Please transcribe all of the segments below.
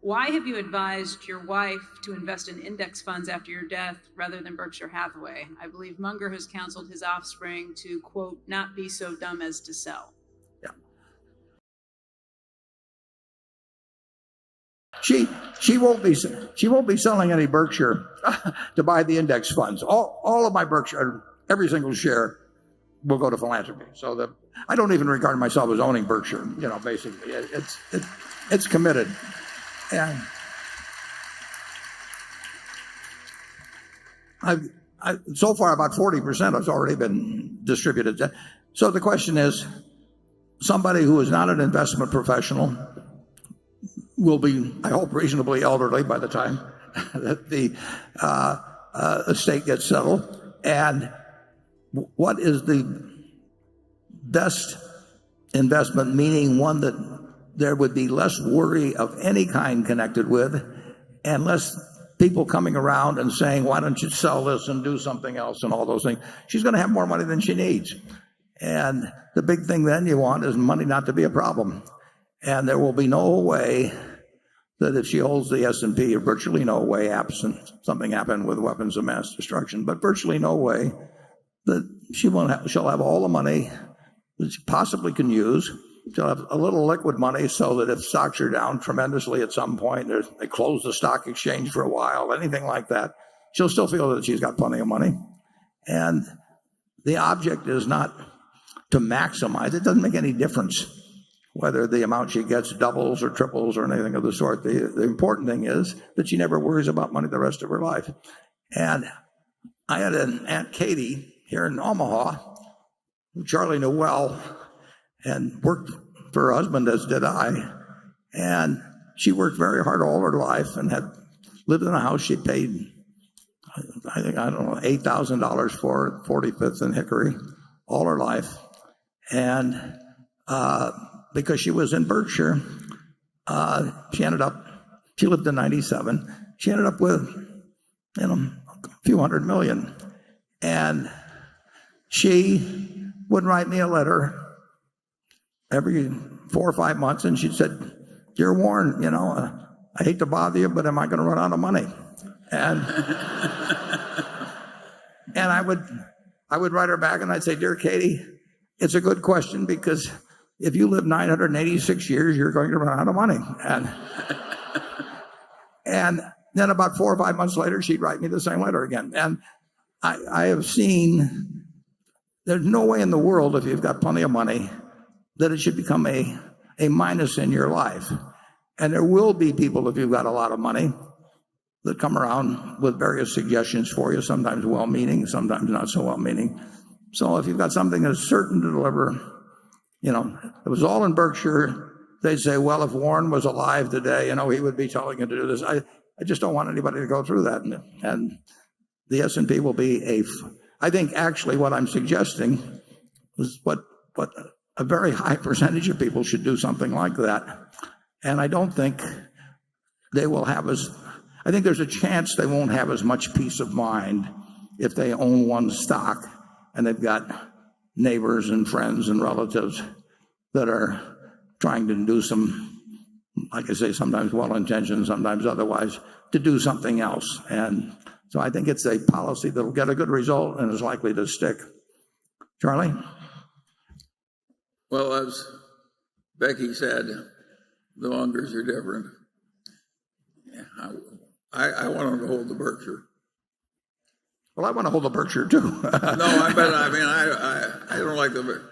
Why have you advised your wife to invest in index funds after your death rather than Berkshire Hathaway? I believe Munger has counseled his offspring to, quote, not be so dumb as to sell. Yeah. She won't be selling any Berkshire to buy the index funds. All of my Berkshire, every single share, will go to philanthropy. So that I don't even regard myself as owning Berkshire. Basically, it's committed. And so far about 40% has already been distributed. So the question is, somebody who is not an investment professional will be, I hope, reasonably elderly by the time that the estate gets settled. And what is the best investment, meaning one that there would be less worry of any kind connected with, and less people coming around and saying, why don't you sell this and do something else and all those things. She's going to have more money than she needs. And the big thing then you want is money not to be a problem. And there will be no way that if she holds the S&P, or virtually no way, absent something happened with weapons of mass destruction, but virtually no way that she'll have all the money that she possibly can use. She'll have a little liquid money so that if stocks are down tremendously at some point, they close the stock exchange for a while, anything like that, she'll still feel that she's got plenty of money. And the object is not to maximize. It doesn't make any difference whether the amount she gets doubles or triples or anything of the sort. The important thing is that she never worries about money the rest of her life. And I had an Aunt Katie here in Omaha, who Charlie knew well, and worked for her husband, as did I. And she worked very hard all her life and had lived in a house she paid, I don't know, $8,000 for, 45th and Hickory, all her life. And because she was in Berkshire, she lived to 97. She ended up with, a few $100 million. And she would write me a letter every 4 or 5 months, and she said, "Dear Warren, I hate to bother you, but am I going to run out of money?" And and I would write her back, and I'd say, "Dear Katie, it's a good question, because if you live 986 years, you're going to run out of money." And then about 4 or 5 months later, she'd write me the same letter again. And I have seen there's no way in the world, if you've got plenty of money, that it should become a minus in your life. And there will be people, if you've got a lot of money, that come around with various suggestions for you, sometimes well-meaning, sometimes not so well-meaning. So if you've got something that's certain to deliver, it was all in Berkshire, they'd say, well, if Warren was alive today, he would be telling you to do this. I just don't want anybody to go through that. And the S&P will be I think actually what I'm suggesting is what a very high percentage of people should do something like that. And I don't think they will have I think there's a chance they won't have as much peace of mind if they own one stock and they've got neighbors and friends and relatives that are trying to do some, like I say, sometimes well-intentioned, sometimes otherwise, to do something else. And so I think it's a policy that will get a good result and is likely to stick. Charlie? Well, as Becky said, the Mungers are different. I want them to hold the Berkshire. Well, I want to hold the Berkshire too. No, I don't like the.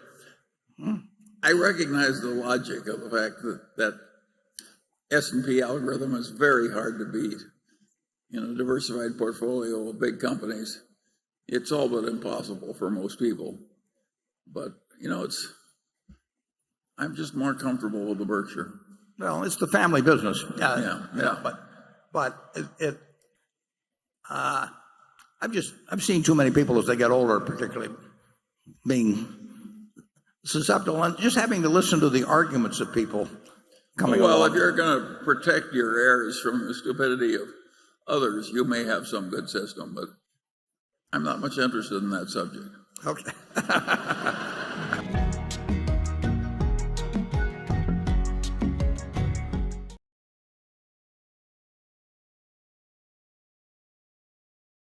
I recognize the logic of the fact that S&P algorithm is very hard to beat. Diversified portfolio of big companies, it's all but impossible for most people. But I'm just more comfortable with the Berkshire. Well, it's the family business. Yeah. But I've seen too many people as they get older, particularly being susceptible and just having to listen to the arguments of people coming along. Well, if you're going to protect your heirs from the stupidity of others, you may have some good system, but I'm not much interested in that subject. Okay.